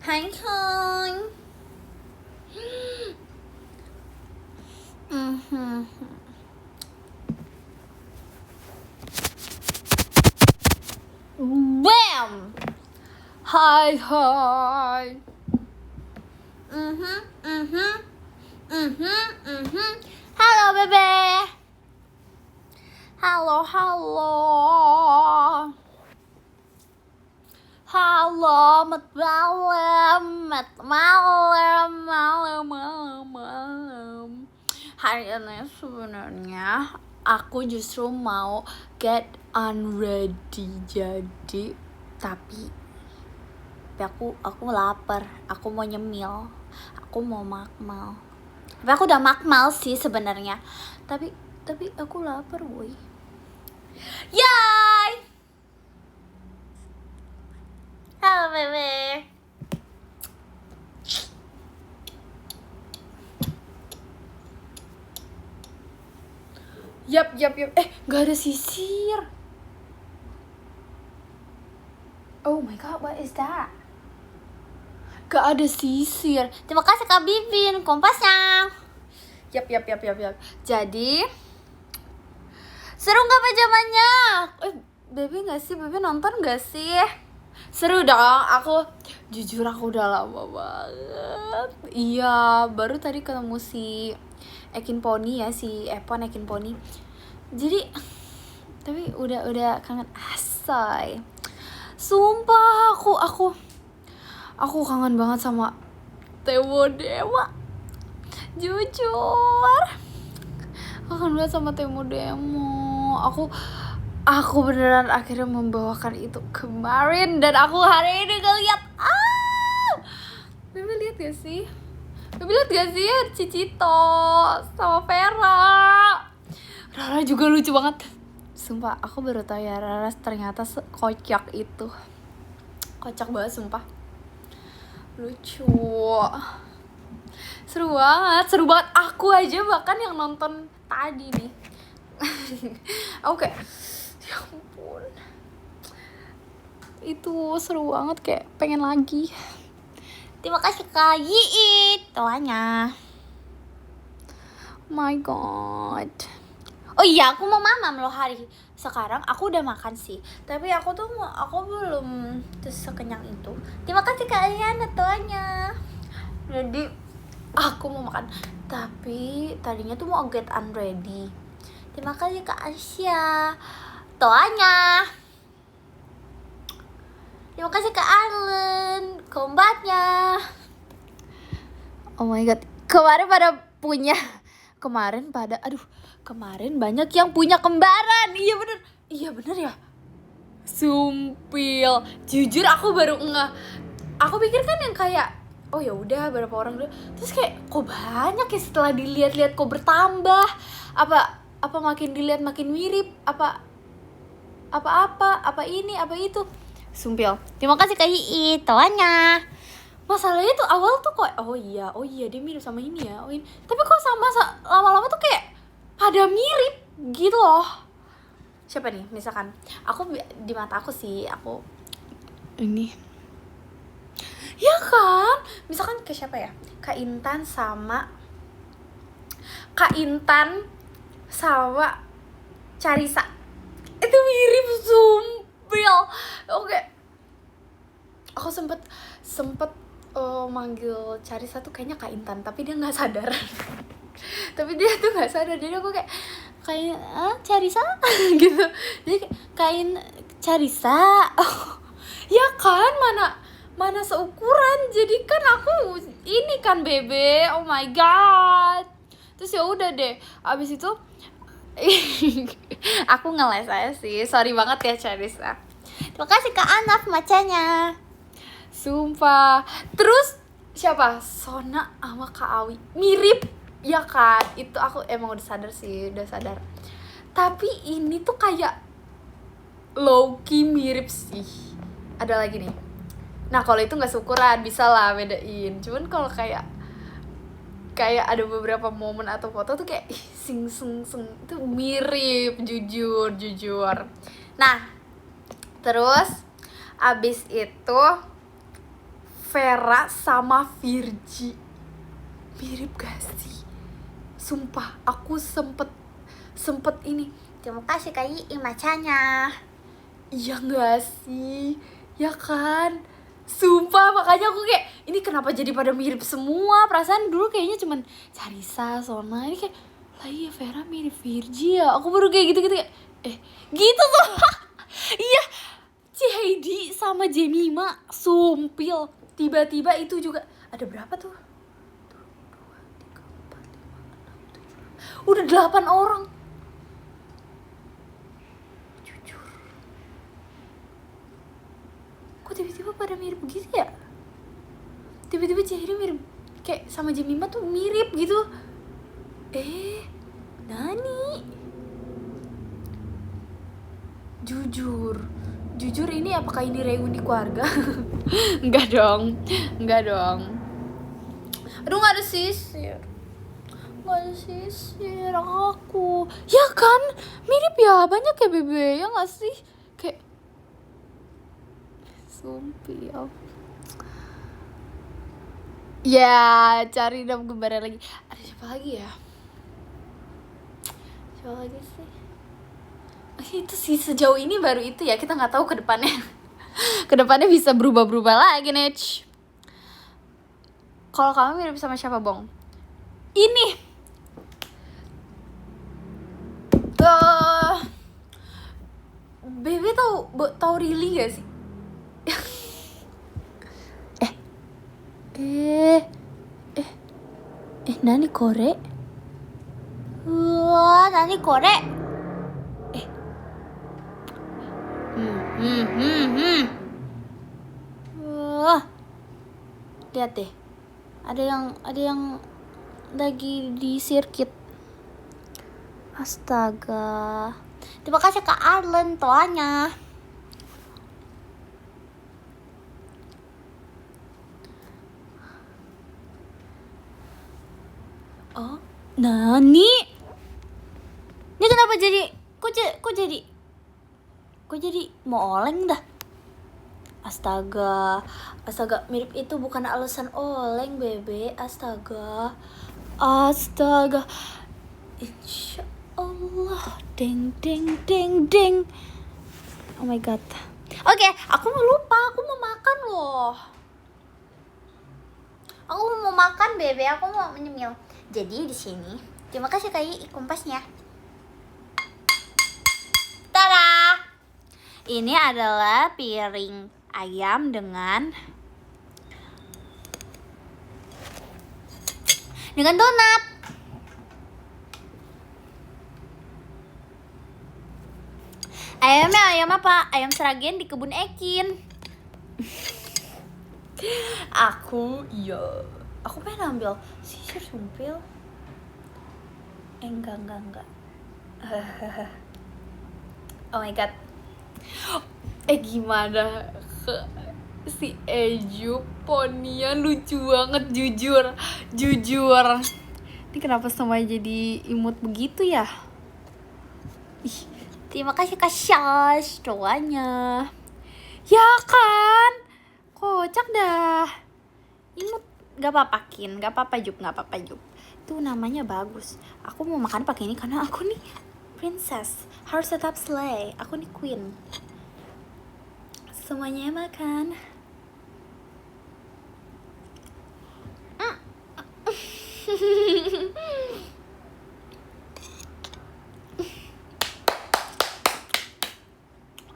Hai hai. Bam. Hai hai. Mhm mhm mhm mhm. Halo bebe. Halo halo. Halo, malam. Hari ini sebenarnya aku justru mau get unready tapi aku lapar, aku mau nyemil, aku mau makmal. Tapi aku udah makmal sih sebenarnya. Tapi aku lapar, woi. Yay! Halo bebe. Yap. Gak ada sisir. Oh my god, what is that? Gak ada sisir. Terima kasih Kak Bibin, kompasnya. Yap. Jadi, seru gak pajamannya? Bebe gak sih? Bebe nonton gak sih? Seru dong, jujur aku udah lama banget. Iya, baru tadi ketemu si Ekin Pony ya, si Epon Ekin Pony. Jadi, tapi udah kangen asai. Sumpah, aku kangen banget sama Temo Dewa. Jujur, aku kangen banget sama Temo Demo. Aku beneran akhirnya membawakan itu kemarin dan aku hari ini ngeliat. Bebe lihat gak sih? Cicito sama Vera. Rara juga lucu banget. Sumpah, aku baru tahu ya Rara ternyata sekocak itu. Kocak banget sumpah. Lucu. Seru banget. Aku aja bahkan yang nonton tadi nih. Oke. Ya ampun. Itu seru banget, kayak pengen lagi. Terima kasih Kak Yiit doanya. My god. Oh iya, aku mau mamam loh hari sekarang. Aku udah makan sih, tapi aku belum sekenyang itu. Terima kasih Kak Ayana doanya. Jadi aku mau makan, tapi tadinya tuh mau get unready. Terima kasih Kak Asia doanya. Terima kasih Kak Allen kombatnya. Oh my god, kemarin banyak yang punya kembaran. Iya bener ya. Sumpil, jujur aku baru aku pikir kan yang kayak oh ya udah berapa orang dulu, terus kayak kok banyak ya, setelah dilihat-lihat kok bertambah. Apa makin dilihat makin mirip, apa ini apa itu. Sumpil, terima kasih Kak Hiit tawannya. Masalahnya tuh awal tuh kok oh iya dia mirip sama ini ya, ini. Tapi kok lama-lama tuh kayak pada mirip gitu loh. Siapa nih misalkan aku di mata aku sih, aku ini ya kan, misalkan ke siapa ya, Kak Intan sama Carissa itu mirip sumpil. Oke. Aku sempet manggil Carissa tuh kayaknya Kak Intan, tapi dia nggak sadar. Jadi aku kayak Carissa gitu. Jadi Carissa. Ya kan, mana seukuran. Jadi kan aku ini kan bebe. Oh my god. Terus ya udah deh. Abis itu aku ngeles aja sih. Sorry banget ya Carissa. Terima kasih Kak Anaf macanya. Sumpah. Terus siapa? Sona sama Kak Awi mirip ya kan. Itu aku emang udah sadar. Tapi ini tuh kayak low-key mirip sih. Ada lagi nih. Nah kalau itu nggak seukuran bisa lah bedain. Cuman kalau kayak ada beberapa momen atau foto tuh kayak sing itu mirip, jujur. Nah terus abis itu Vera sama Virgi. Mirip gak sih? Sumpah, aku sempet ini. Terima kasih Kak Ii macanya. Iya gak sih? Ya kan? Sumpah, makanya aku kayak, ini kenapa jadi pada mirip semua? Perasaan dulu kayaknya cuman Carissa, Sona. Ini kayak, lah iya Vera mirip Virgi ya. Aku baru kayak gitu kayak, gitu tuh. Iya, Ci Heidi sama Jemima sumpil. Tiba-tiba itu juga, ada berapa tuh? 1, 2, 3, 4, 5, 6, 7. Udah 8 orang. Jujur. Kok tiba-tiba pada mirip begitu ya? Tiba-tiba Ci Heidi mirip kayak sama Jemima tuh mirip gitu. Nani? Jujur ini apakah ini reuni keluarga? Enggak dong. Aduh, gak ada sisir aku. Ya kan? Mirip ya, banyak ya Bebe, ya gak sih? Kayak sumpil. Ya, cari dong gambarnya lagi. Ada siapa lagi ya? Siapa lagi sih? Itu sih sejauh ini baru itu ya, kita nggak tahu ke depannya. Kedepannya bisa berubah lagi nih. Kalau kamu mirip sama siapa, Bong? Ini Bebe tahu Rili gak sih? Nani Kore? Wah, Nani Kore? Wah, lihat deh, ada yang lagi di sirkuit. Astaga, terima kasih Kak Arlen toanya. Oh, Nani? Ini kenapa jadi? Kok jadi mau oleng dah? Astaga, mirip itu bukan alasan oleng, Bebe. Astaga. Insya Allah, deng. Oh my god. Oke, aku mau lupa, aku mau makan loh. Aku mau makan, Bebe. Aku mau menyemil. Jadi di sini, terima kasih Kak kompasnya. Tada! Ini adalah piring ayam dengan donat. Ayamnya ayam apa? Ayam seragen di kebun Ekin. Aku pengen ambil sisir sumpil. Enggak. Oh my god. Gimana si Eju Ponia lucu banget, jujur. Ini kenapa semuanya jadi imut begitu ya? Terima kasih Kak Syash doanya. Ya kan? Kocak dah. Imut. Gak apa-apa Jup. Itu namanya bagus. Aku mau makan pakai ini karena aku nih princess, harus tetap slay. Aku nih queen. Semuanya makan.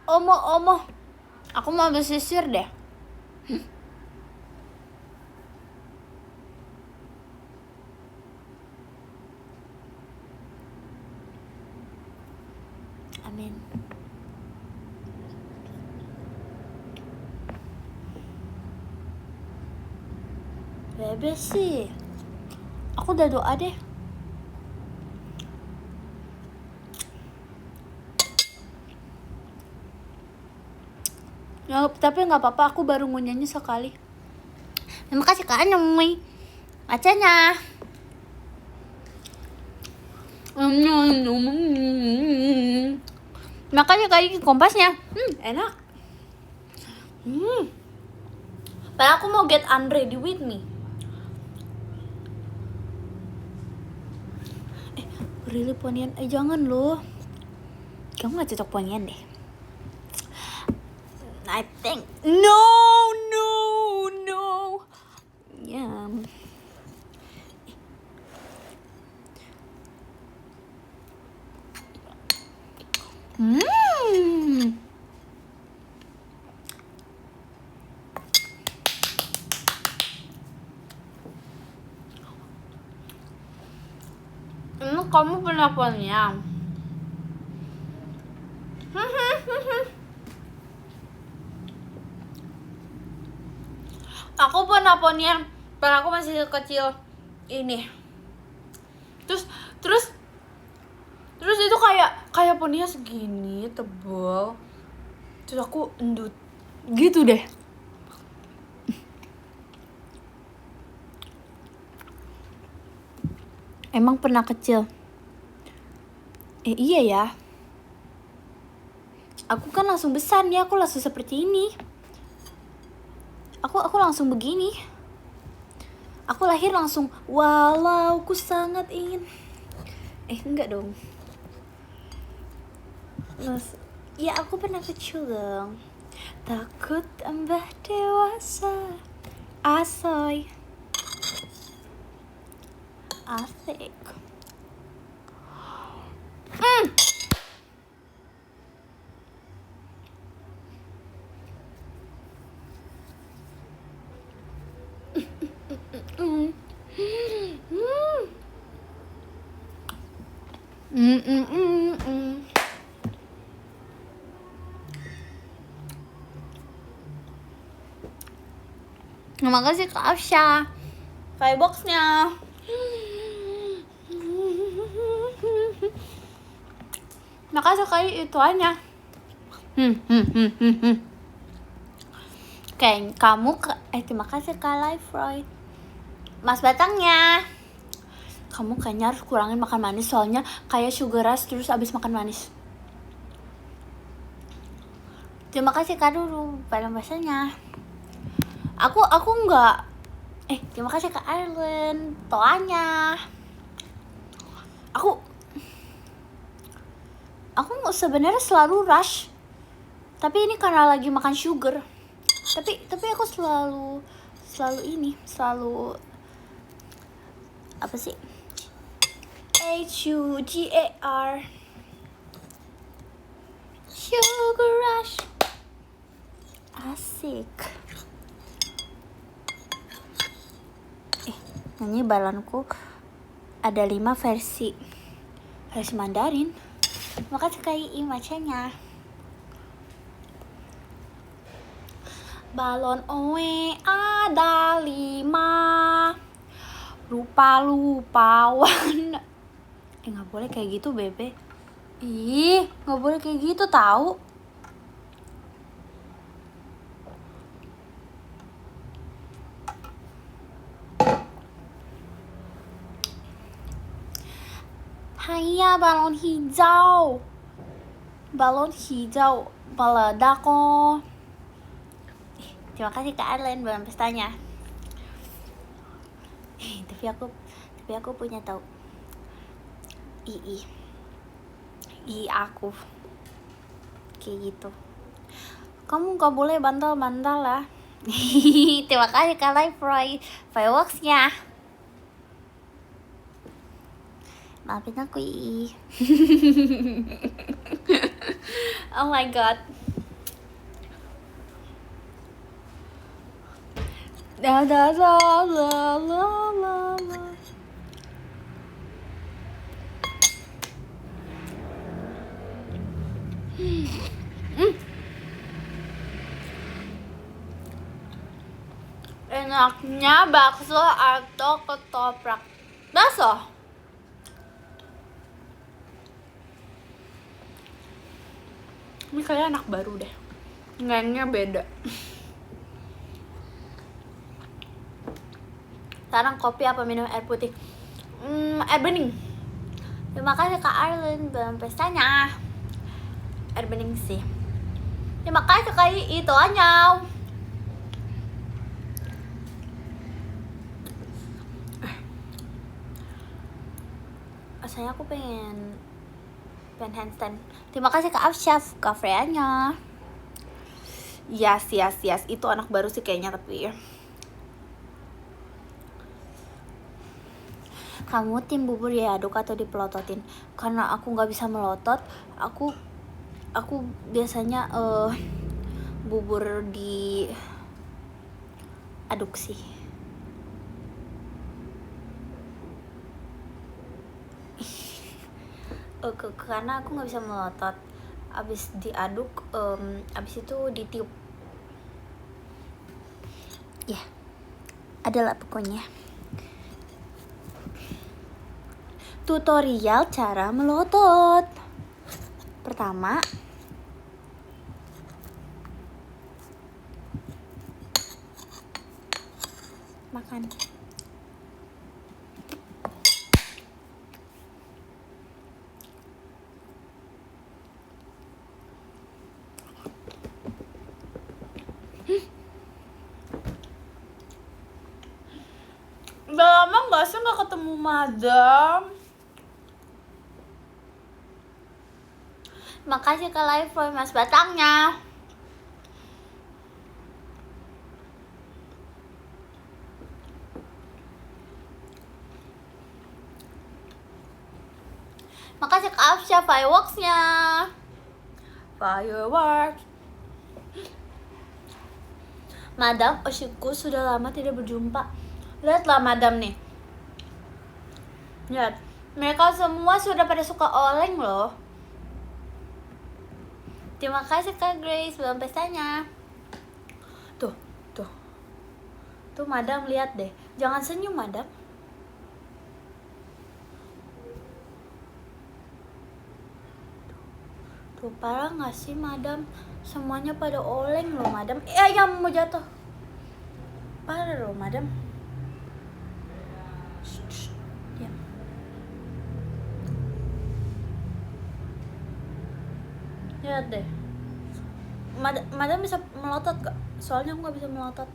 Omo. Aku mau ambil sisir deh. Amin. Bebe sih. Aku udah doa deh. Ya, tapi nggak apa-apa, aku baru ngunyahnya sekali. Terima kasih Kak Anoy macanya. Makanya kayak kompasnya enak. Padahal aku mau get unready with me. Really ponian? Jangan loh. Kamu gak cocok ponian deh. I think no. Yeah. Kamu pernah ponian? Aku pernah ponian pas aku masih kecil ini. Terus itu kayak poninya segini tebal. Terus aku endut gitu deh. Emang pernah kecil? Iya ya. Aku kan langsung besar nih, aku langsung seperti ini. Aku langsung begini. Aku lahir langsung walau ku sangat ingin. Enggak dong. Ya aku pernah kecil dong. Takut tambah dewasa. Asoy. Asik. Terima kasih Kak Afsha Firebox-nya. Makasih kayak itu aja. Kayak kamu terima kasih Kak Life Roy. Mas Batangnya. Kamu kayaknya harus kurangin makan manis, soalnya kayak sugar rush terus abis makan manis. Terima kasih Kak Duru pada bahasanya. Aku enggak. Terima kasih Kak Ireland toanya. Aku sebenarnya selalu rush. Tapi ini karena lagi makan sugar. Tapi aku selalu apa sih? HUGAR. Sugar rush. Asik. Nyanyi balonku ada 5 versi Mandarin. Makasih KI macanya. Balon oe ada 5 lupa warna. Nggak boleh kayak gitu bebe. Nggak boleh kayak gitu tahu. Haiya balon hijau meledak kok. Terima kasih Kak Arlen balon pestanya. Tapi aku punya tahu. Aku kayak gitu. Kamu nggak boleh bantal lah. Terima kasih Kak Life Roy Fireworks-nya. Maafin aku Oh my god. La la la la la la. Enaknya bakso atau ketoprak? Bakso. Ini kayak anak baru deh. Kayaknya beda. Sekarang kopi apa minum air putih? Air bening. Terima kasih Kak Arlen dalam pestanya. Air bening sih. Terima kasih Kak itu aja. Rasanya aku pengen handstand. Terima kasih Kak Afsyaf, Kak Freya-nya. Yes. Itu anak baru sih kayaknya, tapi kamu tim bubur diaduk atau dipelototin? Karena aku nggak bisa melotot, aku biasanya bubur diaduk sih. Karena aku nggak bisa melotot. Abis diaduk, abis itu ditiup. Ya, adalah pokoknya. Tutorial cara melotot. Pertama, makan. Udah lama gak sih gak ketemu madam? Makasih ke live for mas batangnya. Makasih ke Afsya fireworks-nya. Fireworks. Madam Oshiku sudah lama tidak berjumpa. Lihatlah madam nih. Lihat, mereka semua sudah pada suka oleng loh. Terima kasih Kak Grace belum pestanya. Tuh madam, lihat deh. Jangan senyum madam. Tuh parah gak sih madam? Semuanya pada oleng loh madam. Ayam mau jatuh. Parah loh madam. Diam. Lihat deh. Madam bisa melotot gak? Soalnya aku gak bisa melotot.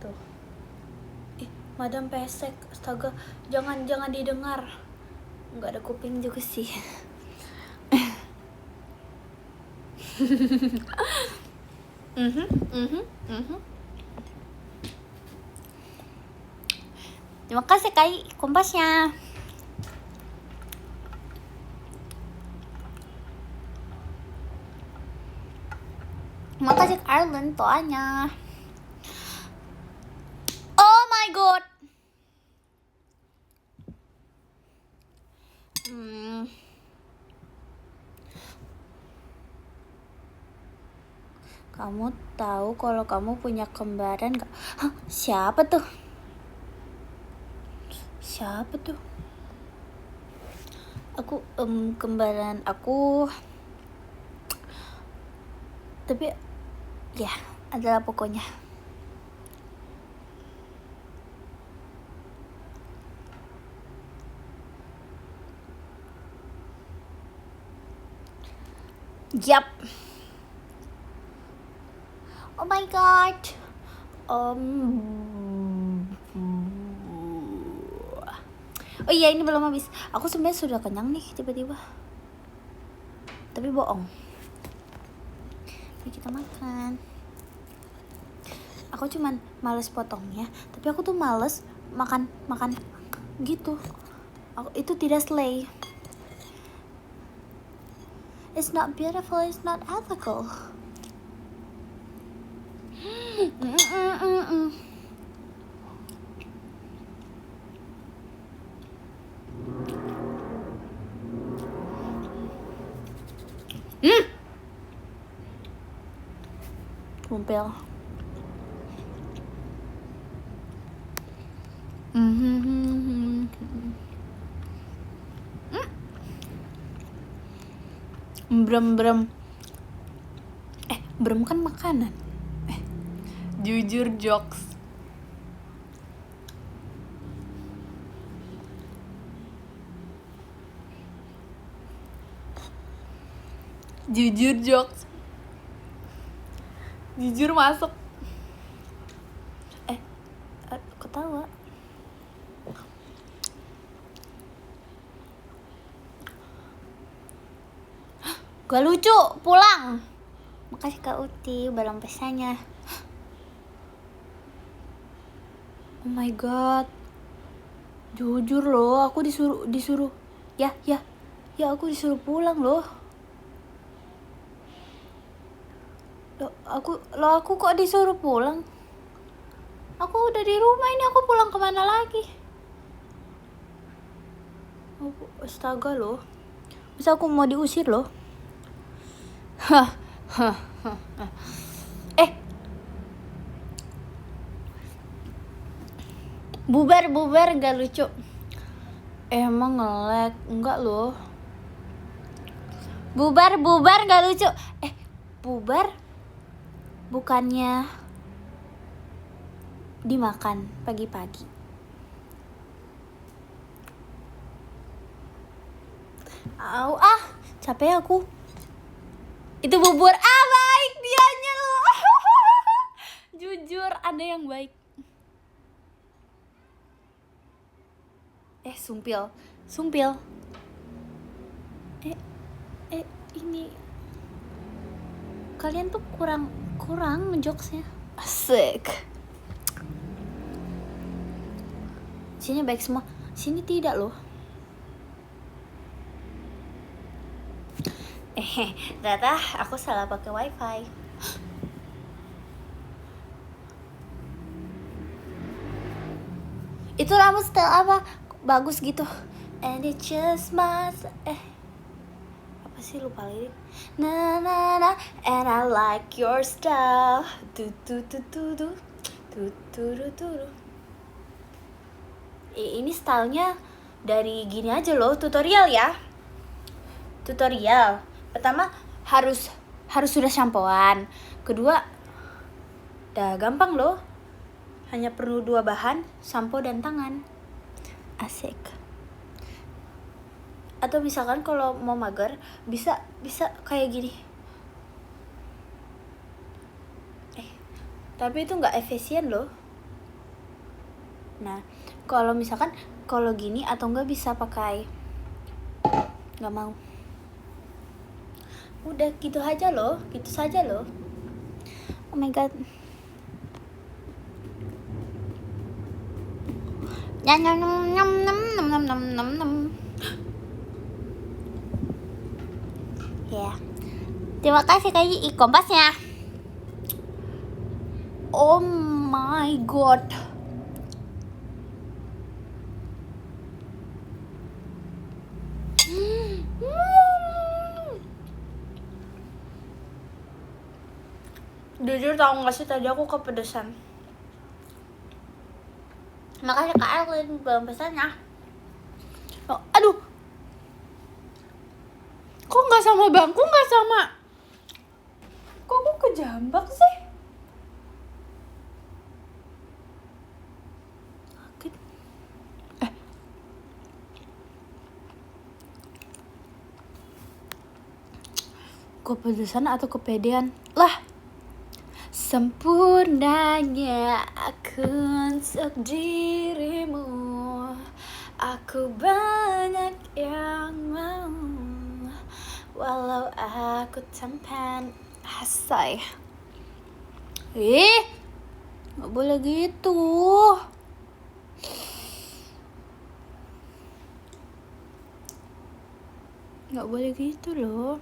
Tuh. Madam pesek. Astaga, jangan didengar. Nggak ada kuping juga sih. Terima kasih Kai kompasnya. Terima kasih Arlen toanya. Oh my god. Kamu tahu kalau kamu punya kembaran gak? Hah, siapa tuh? Aku kembaran aku. Tapi ya, adalah pokoknya. Yap. Oh my god. Oh iya, ini belum habis. Aku sebenarnya sudah kenyang nih tiba-tiba. Tapi bohong. Mari kita makan. Aku cuman males potongnya, tapi aku tuh males makan gitu. Itu tidak slay. It's not beautiful, it's not ethical. Kumpel. Brem. Brem kan makanan. Jujur jokes. Jujur masuk. Ketawa. Lucu pulang. Makasih Kak Uti belum pesannya. Oh my god. Jujur loh, aku disuruh. Ya, aku disuruh pulang loh. Aku kok disuruh pulang? Aku udah di rumah ini, aku pulang kemana lagi? Astaga loh. Bisa aku mau diusir loh. Bubar gak lucu. Emang nge-lag? Enggak loh. Bubar gak lucu. Bubar bukannya dimakan pagi-pagi. Capek aku. Itu bubur. Baik dianya loh. Jujur ada yang baik. Sumpil. Ini kalian tuh kurang jokesnya. Asik. Sini baik semua. Sini tidak loh. Ternyata aku salah pakai wifi. Itu rambut style apa? Bagus gitu. And it just must apa sih, lupa lirik. Na na na and I like your style. Ini stylenya dari gini aja loh, tutorial ya. Pertama harus sudah shampooan. Kedua udah gampang loh. Hanya perlu 2 bahan, sampo dan tangan. Asik. Atau misalkan kalau mau mager bisa kayak gini. Tapi itu nggak efisien loh. Nah, kalau misalkan kalau gini atau nggak bisa pakai, nggak mau. Udah gitu saja loh. Oh my god. Nyam. Ya. Terima kasih Kak kompasnya. Oh my god. Jujur tau gak sih, tadi aku kepedesan. Makanya Kak Elin belum pesannya. Aduh. Kok gak sama bangku, gak sama. Kok aku kejambak sih? Sakit. Kepedesan atau kepedean? Lah. Sempurnanya aku untuk dirimu, aku banyak yang mau, walau aku tampan. Asai. Gak boleh gitu. Gak boleh gitu loh.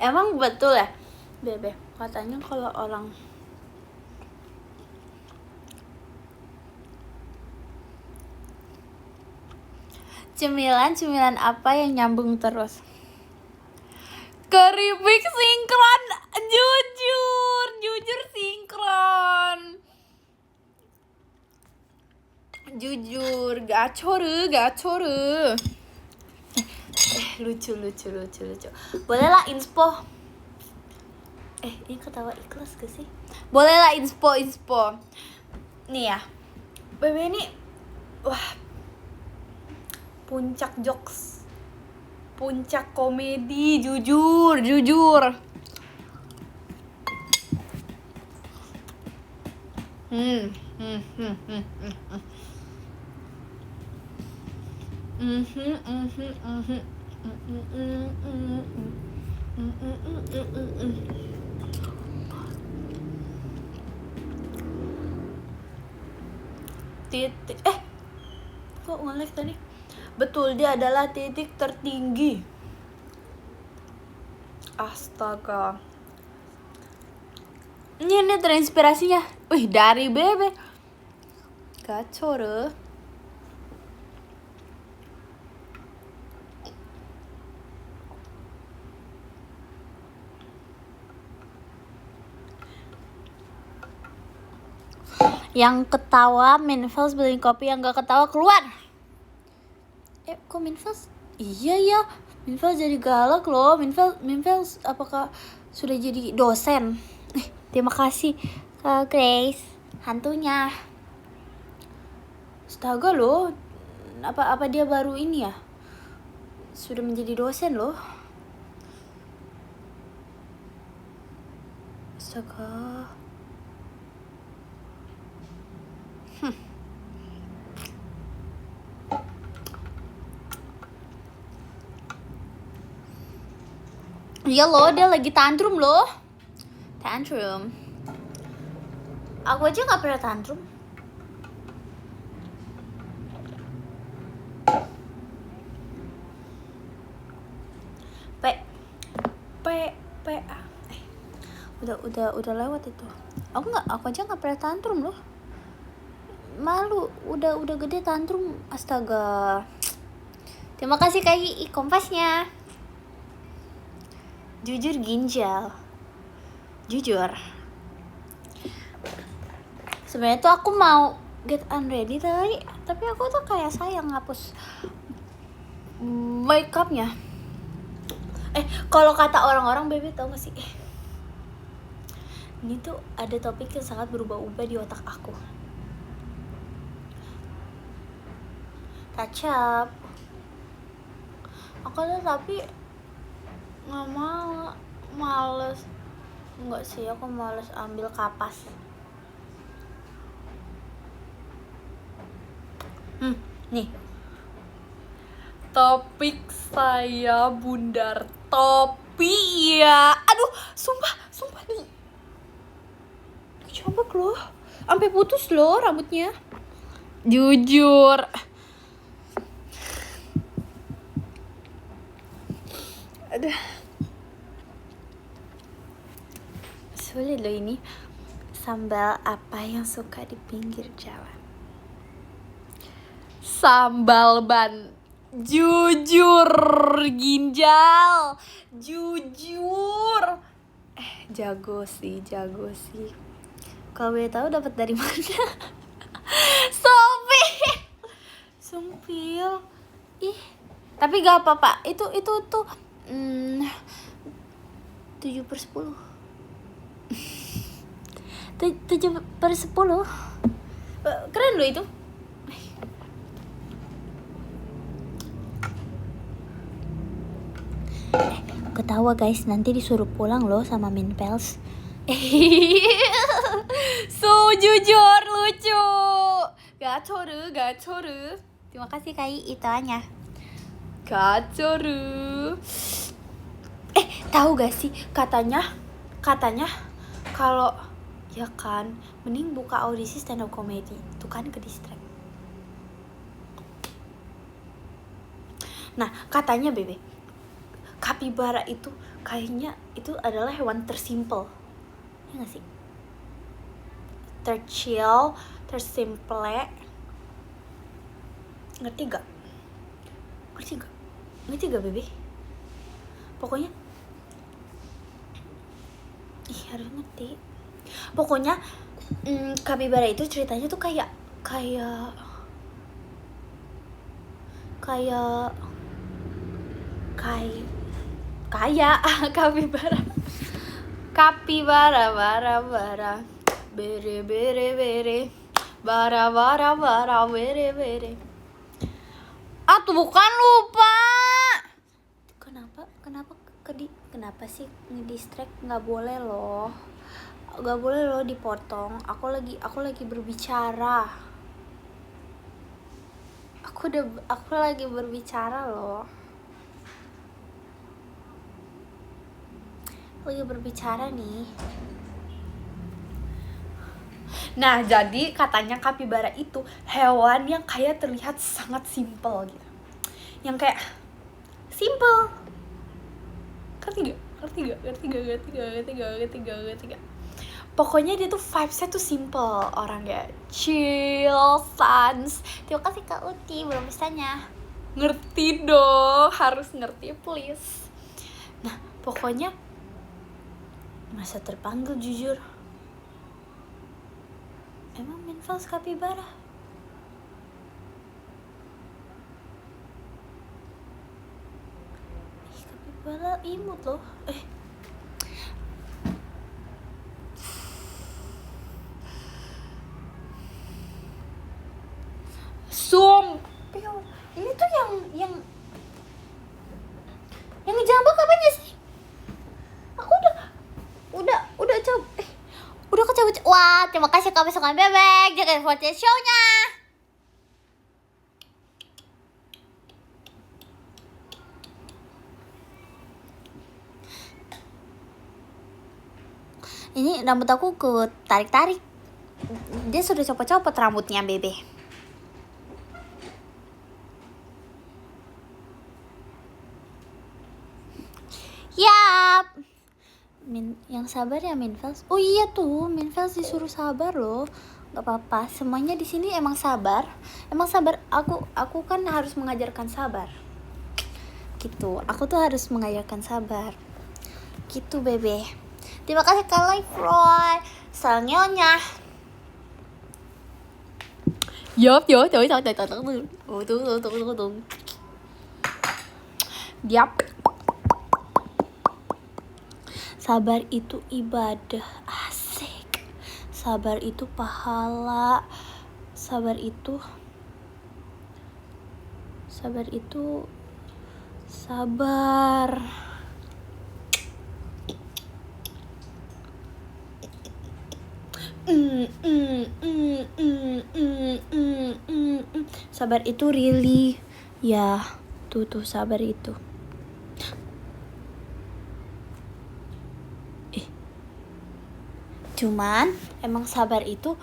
Emang betul ya, Bebe? Katanya kalau orang cemilan apa yang nyambung terus? Keripik sinkron. Jujur sinkron. Jujur gacoru. Lucu. Bolehlah inspo. Ini ketawa ikhlas gak sih? Bolehlah inspo. Nih ya. Bebe ini wah, puncak jokes, puncak komedi, jujur. Titik kok nge-lag tadi? Betul, dia adalah titik tertinggi. Astaga. Ini terinspirasinya. Wih, dari Bebe. Gacor. Yang ketawa Minfels beli kopi, yang gak ketawa keluar. Kok Minfels? Iya ya, Minfels jadi galak loh. Minfels apakah sudah jadi dosen? Terima kasih Kak Grace, hantunya. Astaga loh, apa dia baru ini ya? Sudah menjadi dosen loh. Astaga. Iya loh, dia lagi tantrum loh. Tantrum. Aku aja gak pernah tantrum. Udah lewat itu. Aku aja nggak pernah tantrum loh. Malu, udah gede tantrum. Astaga. Terima kasih Kak kompasnya. Jujur ginjal. Jujur. Sebenarnya tuh aku mau get unready tadi, tapi aku tuh kayak sayang ngapus makeupnya. Kalau kata orang-orang, Bebe tau gak sih? Ini tuh ada topik yang sangat berubah-ubah di otak aku. Touch up. Aku tuh tapi nggak mau, males. Enggak sih, aku males ambil kapas. Nih. Topik saya bundar topi ya. Aduh, sumpah nih. Coba loh, sampai putus loh rambutnya. Jujur. Aduh. Sulit loh ini. Sambal apa yang suka di pinggir jalan? Sambal ban. Jujur ginjal. Jujur. Jago sih. Kalau boleh tahu dapat dari mana? Sumpil. Tapi gak apa-apa. Itu tuh 7/10. 7/10. Keren loh itu. Ketawa guys, nanti disuruh pulang loh sama Minfels. So jujur lucu. Gacoru. Terima kasih Kai itanya. Gacoru. Tahu gak sih katanya kalau ya kan mending buka audisi stand up comedy. Tuh kan ke distract. Nah, katanya Bebe, kapibara itu kayaknya itu adalah hewan tersimpel. Ya gak sih? Terchill, tersimple. Ngerti gak Bebe? Pokoknya harus ngerti. Pokoknya kapibara itu ceritanya tuh kayak kapibara bara bere Bara bara bara were were. Ah tuh bukan, lupa. Kenapa sih ngedistract? Nggak boleh loh, dipotong. Aku lagi berbicara. Aku lagi berbicara loh. Lagi berbicara nih. Nah, jadi katanya kapibara itu hewan yang kayak terlihat sangat simple gitu. Yang kayak simple. Ngerti gak? Pokoknya dia tuh vibes-nya tuh simple, orang kayak chill, sans. Terima kasih Kak Uti, belum bisanya. Ngerti dong, harus ngerti please. Nah, pokoknya masa terpanggil jujur. Emang Minfels kapibara? Kapibara imut loh. Sumpah. Ini tuh yang ngejambak apanya sih? Aku udah coba. Udah coba. Wah, terima kasih Kak Besokan Bebek. Jangan buat show-nya. Ini rambut aku ke tarik-tarik. Dia sudah copot-copot rambutnya, Bebe. Yap. Yang sabar ya Minfels. Oh iya tuh, Minfels disuruh sabar loh. Gak apa-apa, semuanya di sini emang sabar. Aku kan harus mengajarkan sabar. Gitu, aku tuh harus mengajarkan sabar. Gitu, Bebe. Terima kasih Kak Roy. Salnyonya. Yap. Yap. Sabar itu ibadah, asik. Sabar itu pahala. Sabar itu sabar. Sabar itu really, ya tuh sabar itu. Cuman emang sabar itu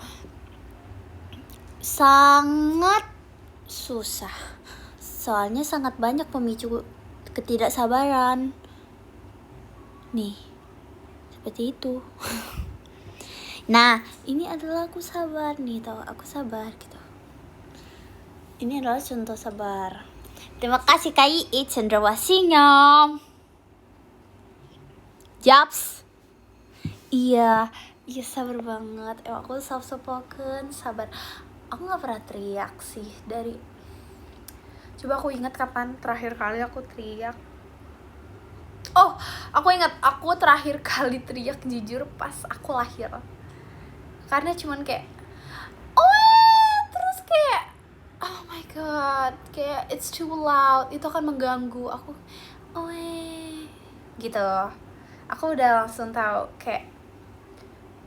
sangat susah. Soalnya sangat banyak pemicu ketidaksabaran. Nih, seperti itu. Nah, ini adalah aku sabar nih, tau aku sabar gitu. Ini adalah contoh sabar. Terima kasih Kak Iit Cendrawasinya. Japs. Iya sabar banget. Aku soft spoken, sabar. Aku nggak pernah teriak sih dari. Coba aku ingat kapan terakhir kali aku teriak. Oh, aku ingat aku terakhir kali teriak jujur pas aku lahir. Karena cuman kayak terus kayak oh my god, kayak it's too loud, itu akan mengganggu aku. Gitu. Aku udah langsung tahu kayak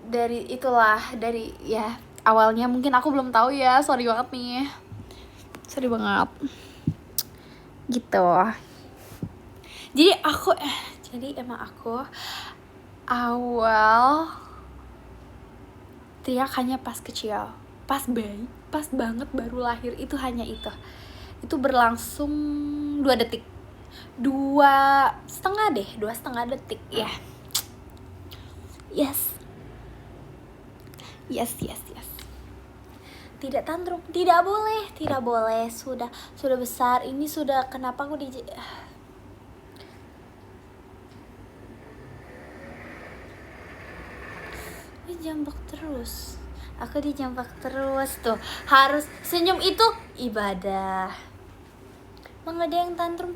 dari ya awalnya mungkin aku belum tahu ya, sorry banget gitu. Jadi emang aku awal teriak hanya pas kecil, pas bayi, pas banget baru lahir, itu hanya itu berlangsung 2 detik, 2,5 detik ya. Yes. Tidak tantrum, tidak boleh, sudah besar ini, sudah. Kenapa aku dijambak terus. Aku dijambak terus tuh. Harus senyum, itu ibadah. Emang ada yang tantrum?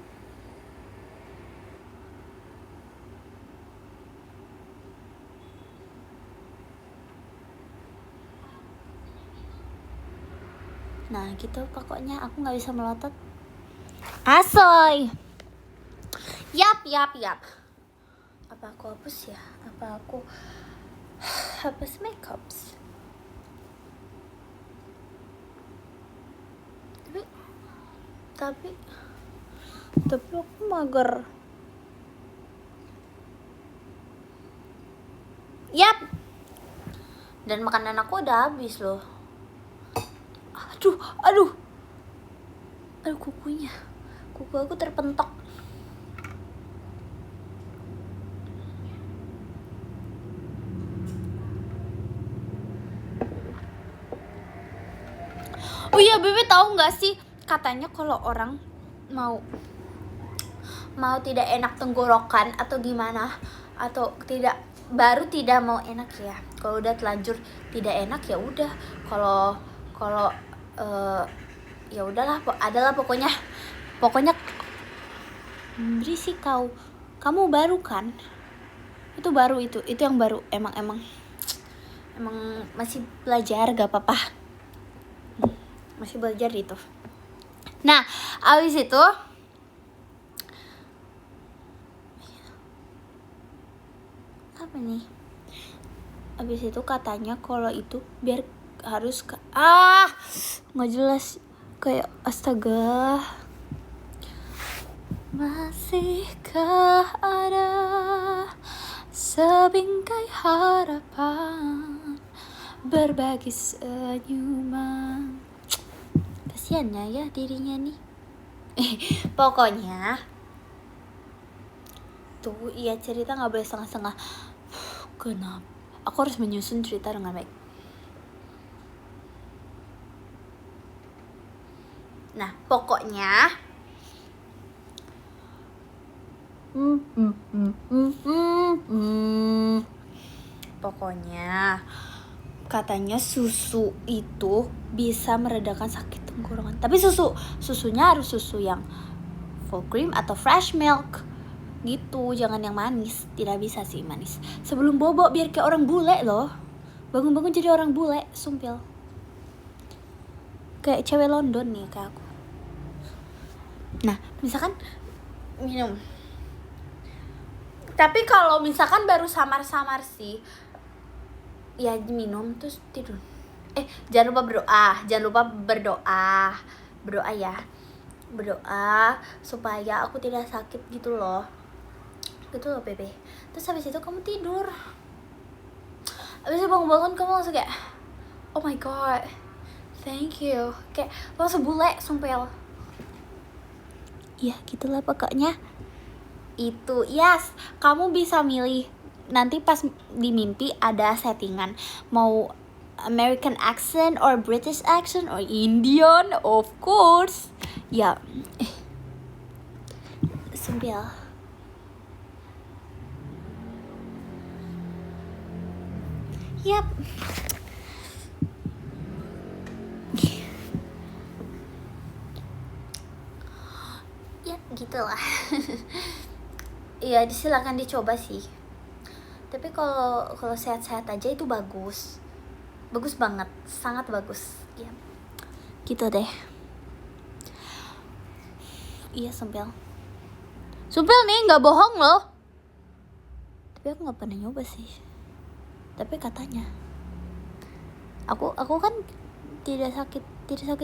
Nah gitu pokoknya, aku nggak bisa melotot. Asoy. Yap. Apa aku hapus ya? Apa aku hapus makeups? Tapi aku mager. Yap. Dan makanan aku udah habis loh. Aduh kukunya. Kuku aku terpentok. Oh iya, Bebe tahu nggak sih, katanya kalau orang mau tidak enak tenggorokan atau gimana, atau tidak mau enak ya, kalau udah telanjur tidak enak ya udah, kalau ya udahlah, adalah pokoknya berisik kamu baru kan, itu yang baru, emang masih belajar, gak apa-apa, masih belajar itu. Nah abis itu apa nih, abis itu katanya kalau itu biar harus nggak jelas, kayak astaga. Masihkah ada sebingkai harapan, berbagi senyuman. Kasiannya ya dirinya nih. Pokoknya tuh iya, cerita nggak boleh setengah-setengah. Kenapa? Aku harus menyusun cerita dengan baik. Nah pokoknya pokoknya katanya susu itu bisa meredakan sakit tenggorokan. Tapi susunya harus susu yang full cream atau fresh milk gitu, jangan yang manis. Tidak bisa sih manis sebelum bobo, biar kayak orang bule loh, bangun-bangun jadi orang bule, sumpil. Kayak cewek London nih kayak aku. Nah misalkan minum, tapi kalau misalkan baru samar-samar sih ya minum terus tidur. Jangan lupa berdoa ya, berdoa supaya aku tidak sakit gitu loh Bebe. Terus habis itu kamu tidur, habis itu bangun kamu langsung kayak oh my god thank you, kayak langsung bule, sumpel. Ya gitulah pokoknya. Itu yes, kamu bisa milih nanti pas di mimpi, ada settingan mau American accent or British accent or Indian, of course ya. Sumpil. Yap. Ya gitulah. Ya silakan dicoba sih. Tapi kalau sehat-sehat aja itu bagus banget, sangat bagus ya. Gitu deh. Iya sumpil nih, nggak bohong loh. Tapi aku nggak pernah nyoba sih. Tapi katanya aku kan tidak sakit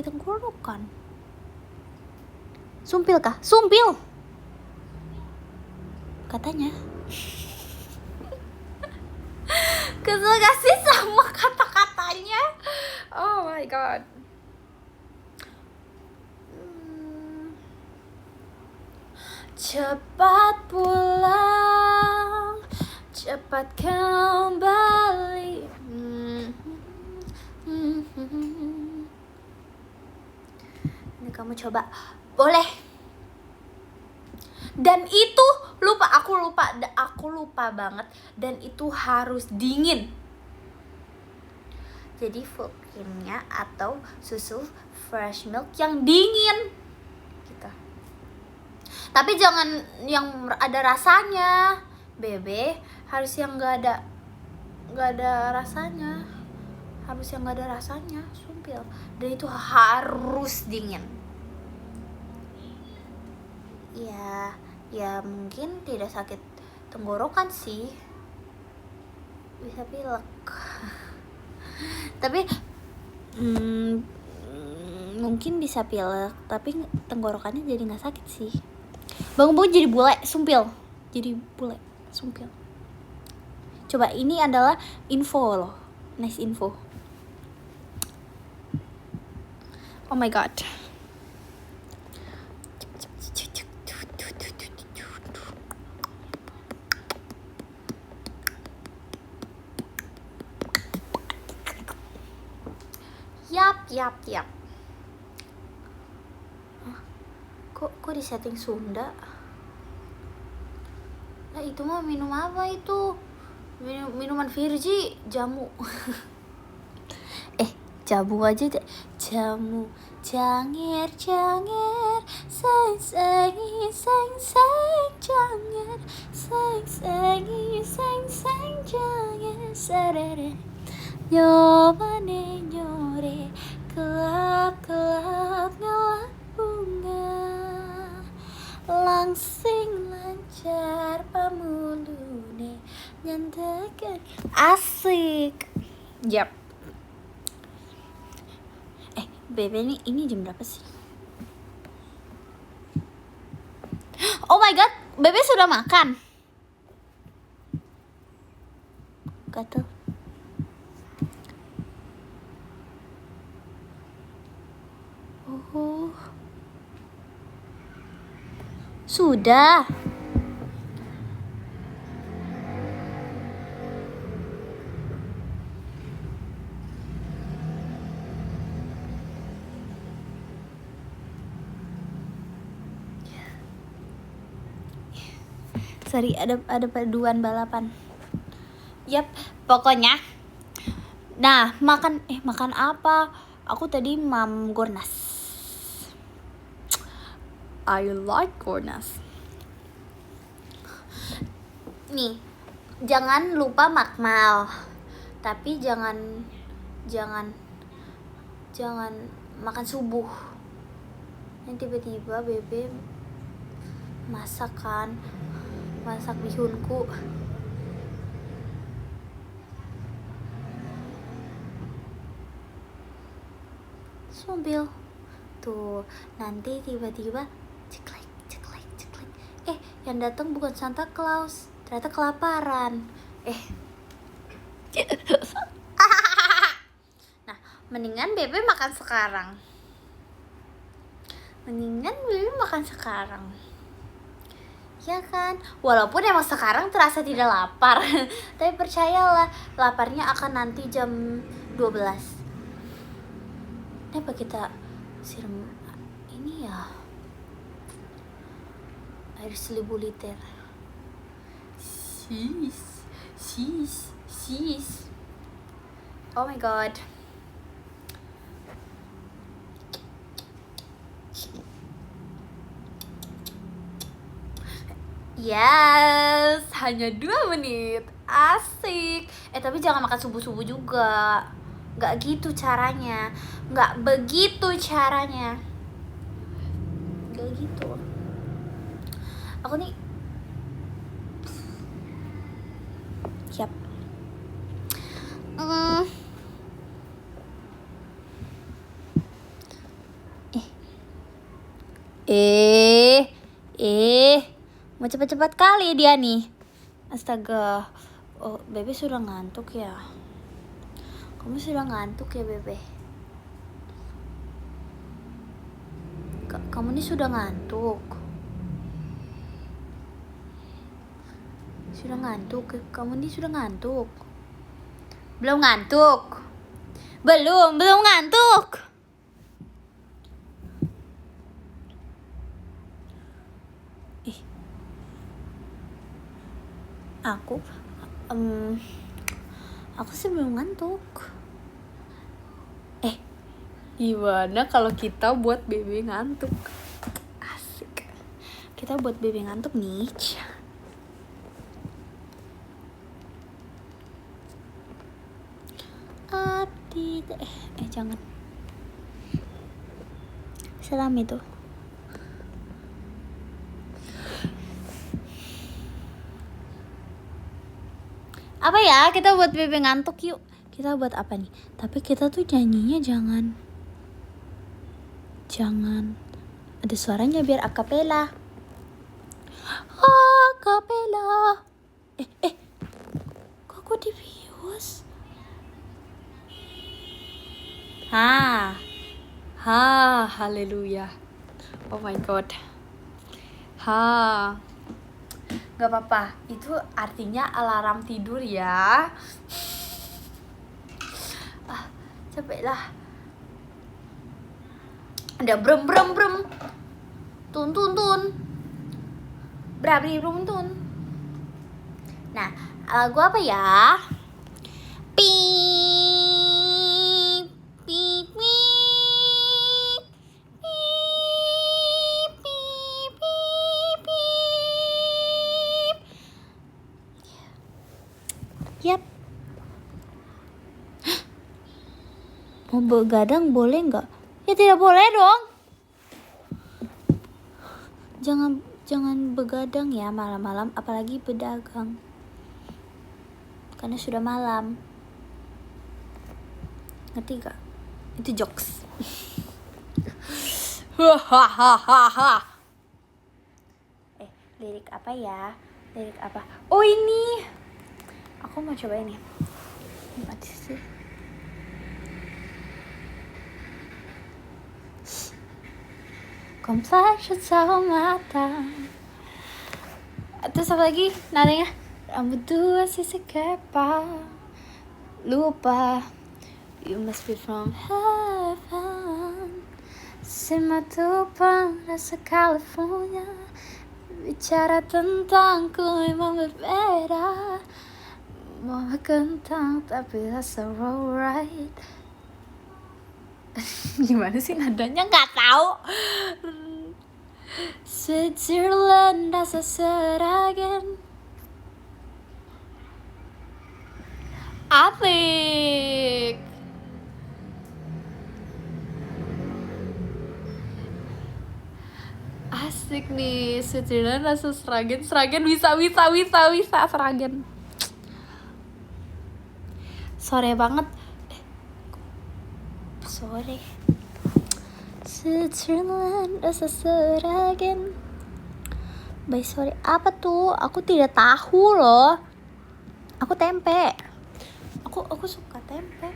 tenggorokan. Sumpil kah? Sumpil katanya. Kesel gak sih sama kata-katanya? Oh my god. Cepat pulang, cepat kembali. Ini kamu coba, boleh. Dan itu aku lupa banget, dan itu harus dingin. Jadi full creamnya atau susu fresh milk yang dingin gitu. Tapi jangan yang ada rasanya, Bebe. Harus yang nggak ada rasanya. Habis yang nggak ada rasanya, sumpil. Dan itu harus dingin. Ya mungkin tidak sakit tenggorokan sih, bisa pilek. Tapi mungkin bisa pilek, tapi tenggorokannya jadi nggak sakit sih. Bangun-bangun jadi bule, sumpil. Jadi bule, sumpil. Coba, ini adalah info loh, nice info. Oh my god. Yap. Kok di setting Sunda? Nah, itu mah minum apa itu? Minuman Virgi, jamu. Jamu aja deh. Jamu janger janger, sang janger, sang janger, sarere. Nyobane nyore, kelap ngelap bunga, langsing lancar pamulune nyandakan. Asik. Yap. Bebe, ini jam berapa sih? Oh my god, Bebe sudah makan? Gatel. Oh, sudah. Sorry, ada paduan balapan. Yap, pokoknya. Nah, makan apa? Aku tadi mam gornas. I like gornas. Nih, jangan lupa makmal. Tapi jangan makan subuh. Yang tiba-tiba Bebe masak bihunku. Sumpil. Tuh, nanti tiba-tiba ceklek. Yang datang bukan Santa Claus, ternyata kelaparan. Nah, mendingan Bebe makan sekarang. Ya kan, walaupun emang sekarang terasa tidak lapar. Tapi percayalah, laparnya akan nanti jam 12. Apa kita siram ini ya, air 1000 liter. Sis. Oh my god. Yes, hanya 2 menit. Asik. Tapi jangan makan subuh-subuh juga. Gak gitu caranya. Gak begitu caranya. Gak gitu. Aku nih siap. Mau cepat-cepat kali dia nih. Astaga. Oh, Bebe sudah ngantuk ya. Kamu sudah ngantuk ya, Bebe? Kamu nih sudah ngantuk. Kamu nih sudah ngantuk. Belum ngantuk. Belum ngantuk. Aku sih belum ngantuk. Gimana kalau kita buat Bebe ngantuk? Asik. Kita buat Bebe ngantuk nih. Abdi Jangan. Salam itu. Apa ya? Kita buat Bebe ngantuk yuk. Kita buat apa nih? Tapi kita tuh nyanyinya jangan ada suaranya, biar akapela. Akapela. Kok aku di views? Haleluya. Oh my god. Gak apa-apa, itu artinya alarm tidur ya. Capek lah. Ada brem. Tun. Berabri tun. Nah, lagu apa ya? Pip. Yap. Mau begadang boleh nggak? Ya tidak boleh dong. Jangan begadang ya malam-malam, apalagi berdagang. Karena sudah malam. Ngerti gak? Itu jokes. Lirik apa ya? Lirik apa? Oh ini. Aku mau coba ini. Mati sih. Kompleks sama mata. Terus apa lagi? Nadanya rambut dua sisi kepal. Lupa. You must be from heaven. Simatupang rasa California. Bicara tentangku memang berbeda. Mau kentang tapi rasa alright. Gimana sih nadanya? Nggak tahu. Switzerland rasa Seragen. Asik. Asik nih, Switzerland rasa Seragen bisa Seragen. Sore banget. Sore. Switzerland rasa Seragen. By sore apa tuh? Aku tidak tahu loh. Aku tempe. Aku suka tempe.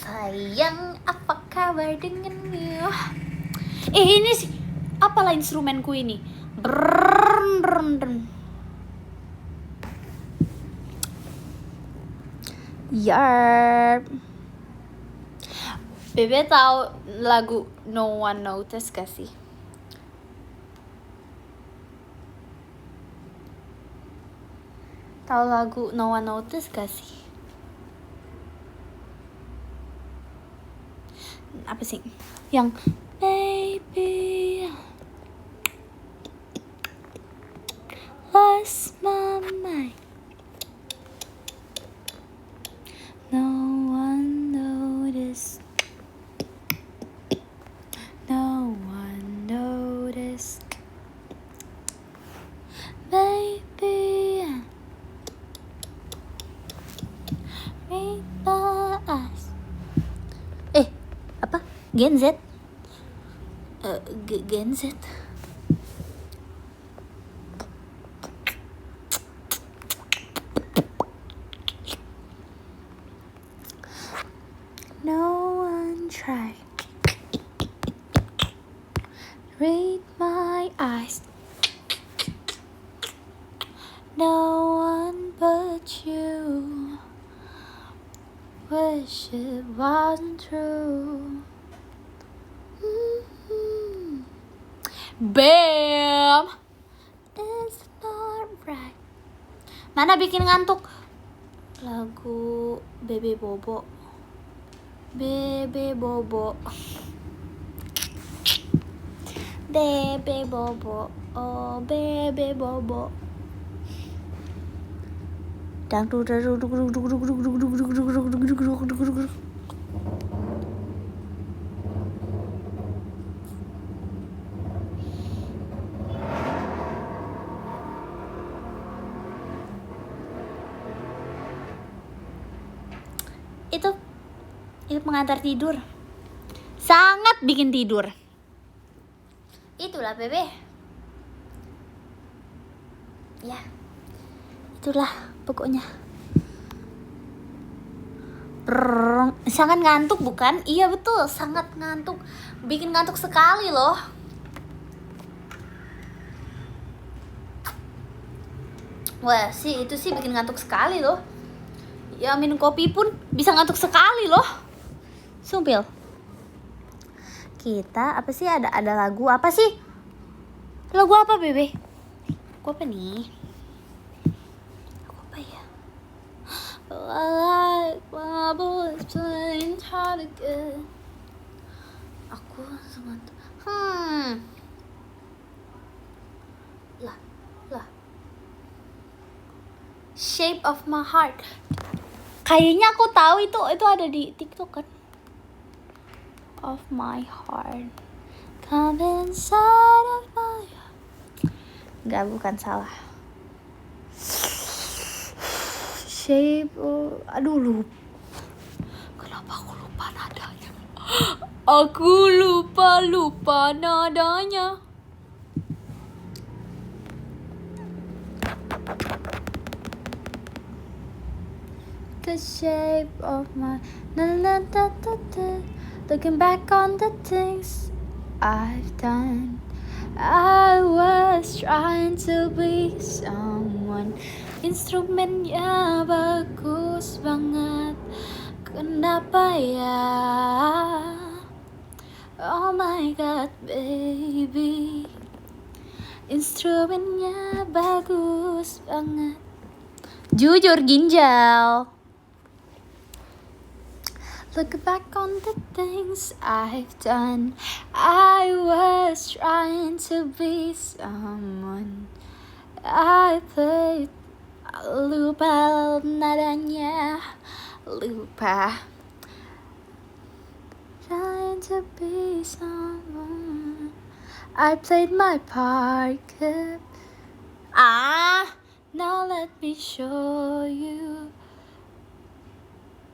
Sayang, apa kabar denganmu? Ini sih, apalah instrumenku ini? Yarp. Bebe tahu lagu No One Notice gak sih? Tahu lagu No One Notice gak sih? Apa sih? Yang baby lost my mind. No one noticed. No one noticed. Baby, read my eyes. Apa? Gen Z? Gen Z? No one tried. Read my eyes. No one but you. Wish it wasn't true. Bam! It's not right. Mana bikin ngantuk? Lagu Bebe Bobo. Bebe Bobo. Bebe Bobo. oh bebe bobo. Itu pengantar tidur, sangat bikin tidur. Itulah bebe, ya itulah pokoknya. Sangat ngantuk bukan? Iya betul, sangat ngantuk, bikin ngantuk sekali loh. Wah sih itu sih bikin ngantuk sekali loh. Ya minum kopi pun bisa ngantuk sekali loh. Sumpil. Kita apa sih, ada lagu apa sih? Lagu apa bebe? Lagu apa nih? Lagu apa ya? I like my boys playing hard again. Aku sangat lah Shape of my heart. Kayaknya aku tahu itu ada di TikTok kan. Of my heart, come inside of my heart. Enggak, bukan, salah. Shape aduh lupa. Kenapa aku lupa nadanya? Aku lupa nadanya. The shape of my looking back on the things I've done. I was trying to be someone. Instrumennya bagus banget. Kenapa ya? Oh my god baby, instrumennya bagus banget. Jujur ginjal. Look back on the things I've done. I was trying to be someone. I played, lupa nadanya, lupa. Trying to be someone. I played my part good. Now let me show you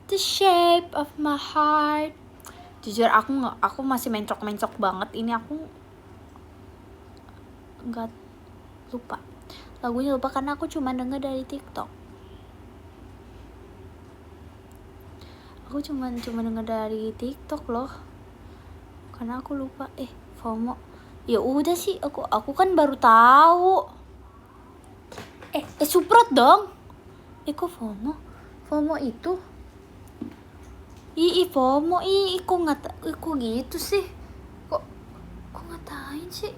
the shape of my heart. Jujur aku masih mencok banget ini, aku nggak lupa lagunya, lupa karena aku cuma denger dari TikTok. Aku cuma denger dari TikTok loh, karena aku lupa. FOMO. Ya udah sih, aku kan baru tahu. Suprot dong. Kok FOMO? FOMO itu FOMO, kok gitu sih? Kok ngatain sih?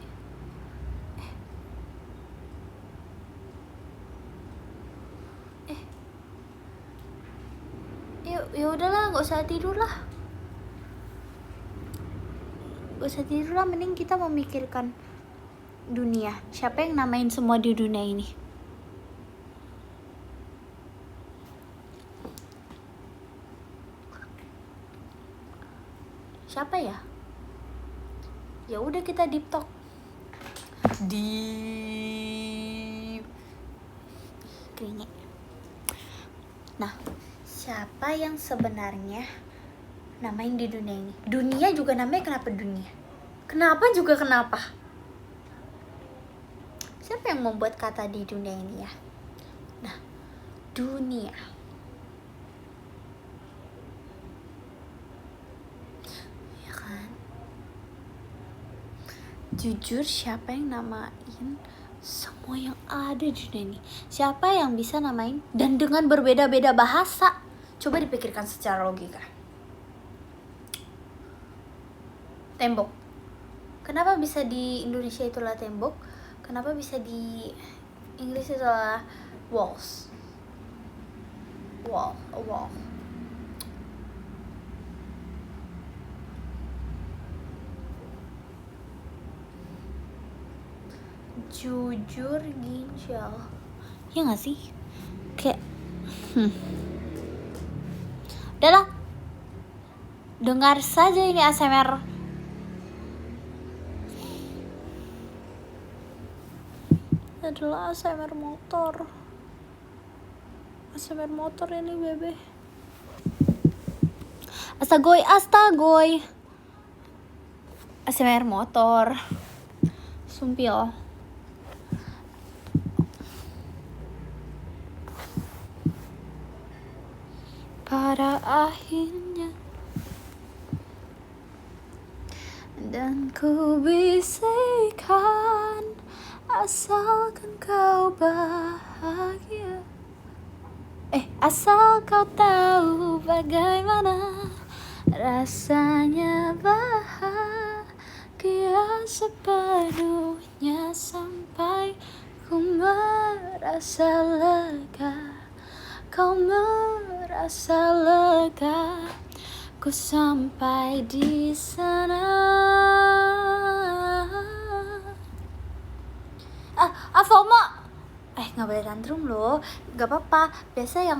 Ya udahlah, nggak usah tidur lah. Mending kita memikirkan dunia. Siapa yang namain semua di dunia ini? Siapa ya? Ya udah, kita deep talk. Keringet. Nah, siapa yang sebenarnya namain di dunia ini? Dunia juga namanya kenapa dunia? Kenapa? Siapa yang membuat kata di dunia ini ya? Nah, dunia. Ya kan? Jujur, siapa yang namain semua yang ada di dunia ini? Siapa yang bisa namain dan dengan berbeda-beda bahasa? Coba dipikirkan secara logika. Tembok. Kenapa bisa di Indonesia itulah tembok? Kenapa bisa di Inggris itulah walls? Wall. jujur ginjal. Ya nggak sih? Kayak udahlah, dengar saja ini ASMR. Adalah ASMR motor. ASMR motor ini bebe. Astagoy. ASMR motor. Sumpil. Pada akhirnya dan ku bisikan, asalkan kau bahagia. Asal kau tahu bagaimana rasanya bahagia sepenuhnya sampai ku merasa lega. Kau merasa lega, ku sampai di sana. FOMO. Nggak boleh tantrum loh, nggak apa-apa. Biasa yang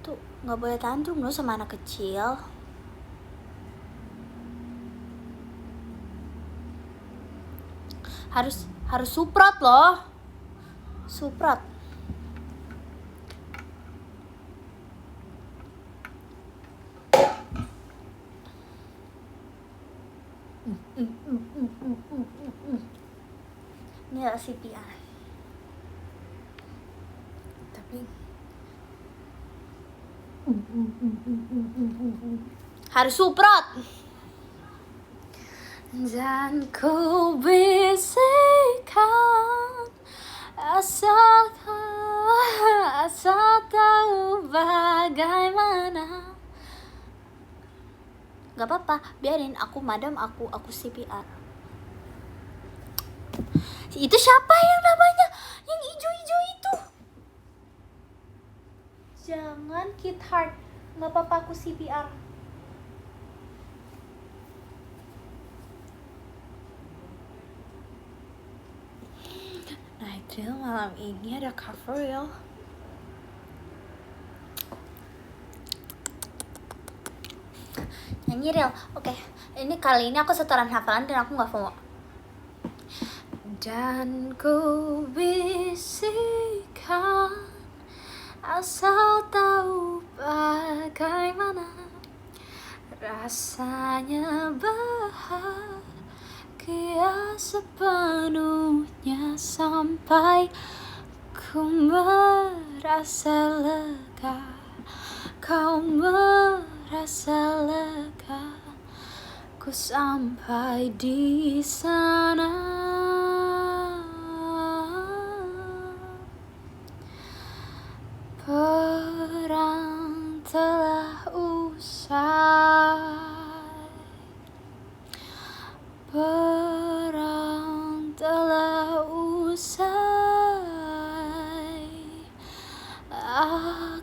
tuh nggak boleh tantrum loh sama anak kecil. Harus suprot loh, suprot. Ini adalah CPR. Tapi harus suprot. Dan ku bisikan, asal tahu bagaimana. Gak apa-apa, biarin aku madam, aku CPR. Itu siapa yang namanya yang ijo-ijo itu? Jangan Kid Heart. Gak apa-apa, aku CPR. Night Drill malam ini ada cover ya. Nyanyi real. Oke. Ini kali ini aku setoran hafalan dan aku gak FOMO. Dan ku bisikan, asal tahu bagaimana rasanya bahagia sepenuhnya sampai ku merasa lega. Kau merasa lega, ku sampai di sana. Perang telah usai. Perang telah usai.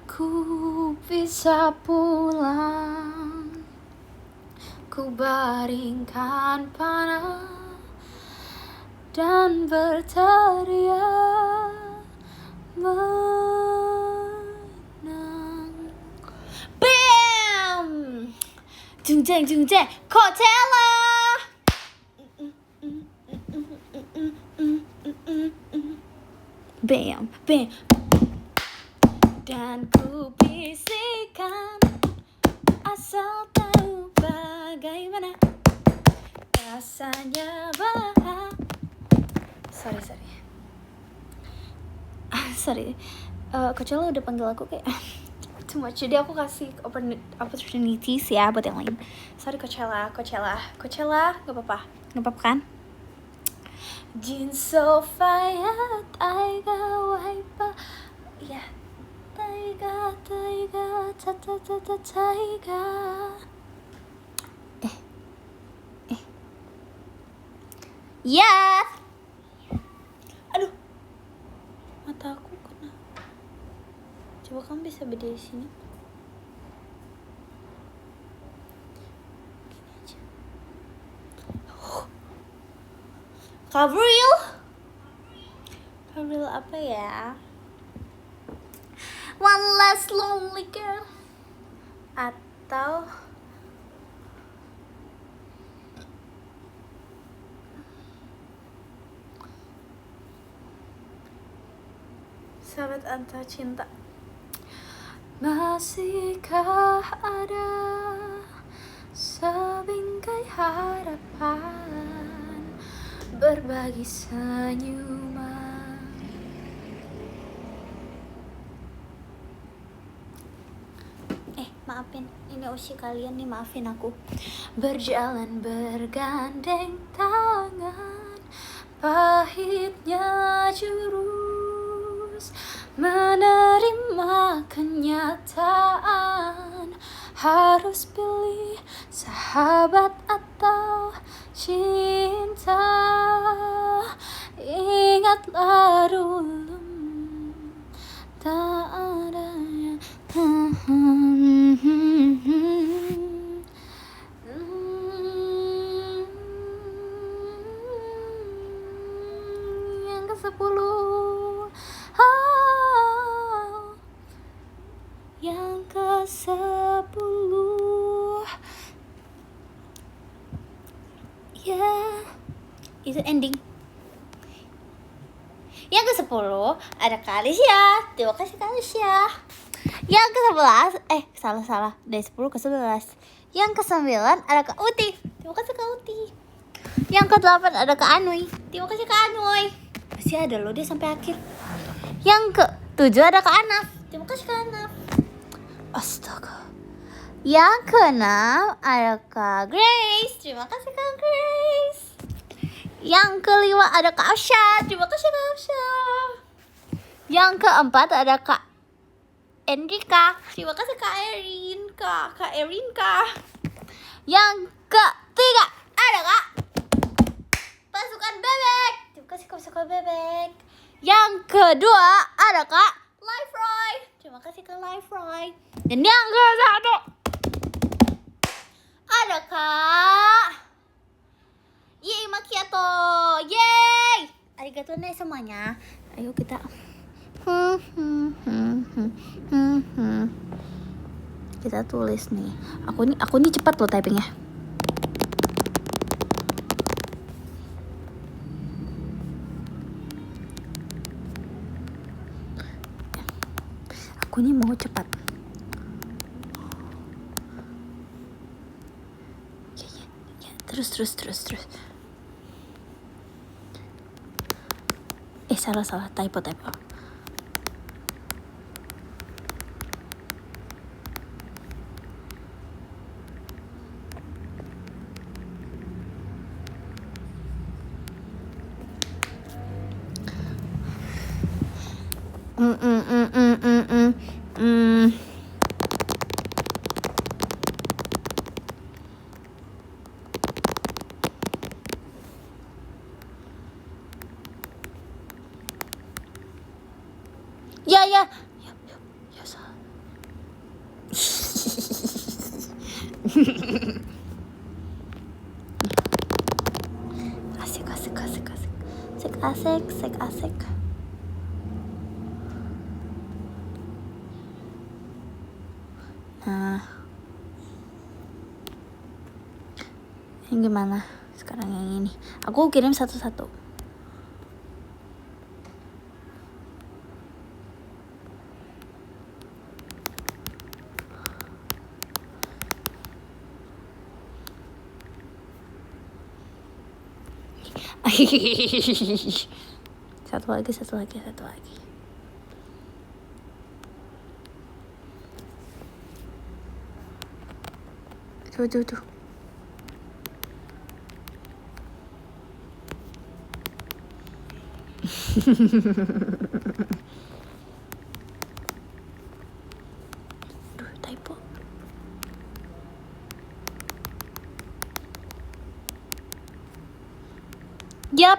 Aku bisa pulang. Ku baringkan panah dan berteriak menang. Bam! Jung jeng Coachella. Bam. Dan ku bisikan, asal tahu bagaimana rasanya sorry. Coachella udah panggil aku kayak too much, jadi aku kasih opportunities ya buat yang lain. Sorry Coachella, gak apa-apa kan? Jin Sofia Taiga Waipa, ya Taiga Taiga. Ya. Aduh. Mata aku kena. Coba kamu bisa berdiri sini. Gini aja. Gabriel apa ya? One Less Lonely Girl atau Sahabat Antar Cinta. Masihkah ada sebingkai harapan berbagi senyuman? Maafin, ini usia kalian nih, maafin aku. Berjalan bergandeng tangan, pahitnya jurus menerima kenyataan. Harus pilih sahabat atau cinta. Ingatlah dulu, tak adanya yang ke-10. Yang ke-10. Ya, itu ending. Yang ke-10 ada Kak Alicia. Terima kasih Kak Alicia. Yang ke-11 salah dari 10 ke 11. Yang ke-9 ada Kak Uti. Terima kasih Kak Uti. Yang ke-8 ada Kak Anuy. Terima kasih Kak Anuy. Masih ada loh dia sampai akhir. Yang ke-7 ada Kak Anaf. Terima kasih Kak Anaf. Astaga. Yang ke-6 ada Kak Grace. Terima kasih Kak Grace. Yang ke-5 ada Kak Asya. Terima kasih Kak Asya. Yang ke-4 ada Kak Enrika. Terima kasih Kak Erinka. Yang ke-3 ada Kak Pasukan Bebek. Terima kasih Kak Pasukan Bebek. Yang kedua ada Kak Life Roy. Terima kasih Kak Life Roy. Dan yang ke-1 ada Kak Yeay Macchiato. Yeay. Arigato nih semuanya. Ayo kita kita tulis nih. Aku nih cepat loh typingnya. Aku nih mau cepat. Ya, terus. Salah typo. Ya salah. Asik. Nah, yang gimana sekarang yang ini? Aku kirim satu-satu. Satu lagi. Tuh. Typo. Yap.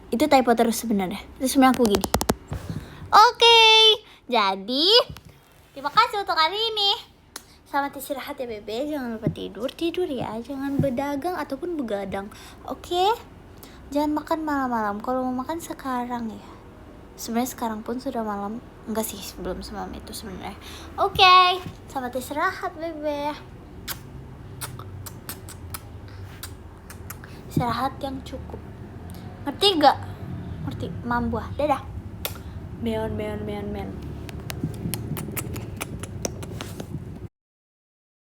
Itu typo terus sebenarnya. Itu sebenarnya aku gini. Oke, Jadi terima kasih untuk hari ini. Selamat istirahat ya Bebe. Jangan lupa tidur ya. Jangan bedagang ataupun begadang. Oke? Jangan makan malam-malam. Kalau mau makan sekarang ya. Sebenarnya sekarang pun sudah malam. Enggak sih, belum semalam itu sebenarnya. Oke. Selamat istirahat Bebe. Istirahat yang cukup. Ngerti gak? Ngerti. Mambuah. Dadah. Meon.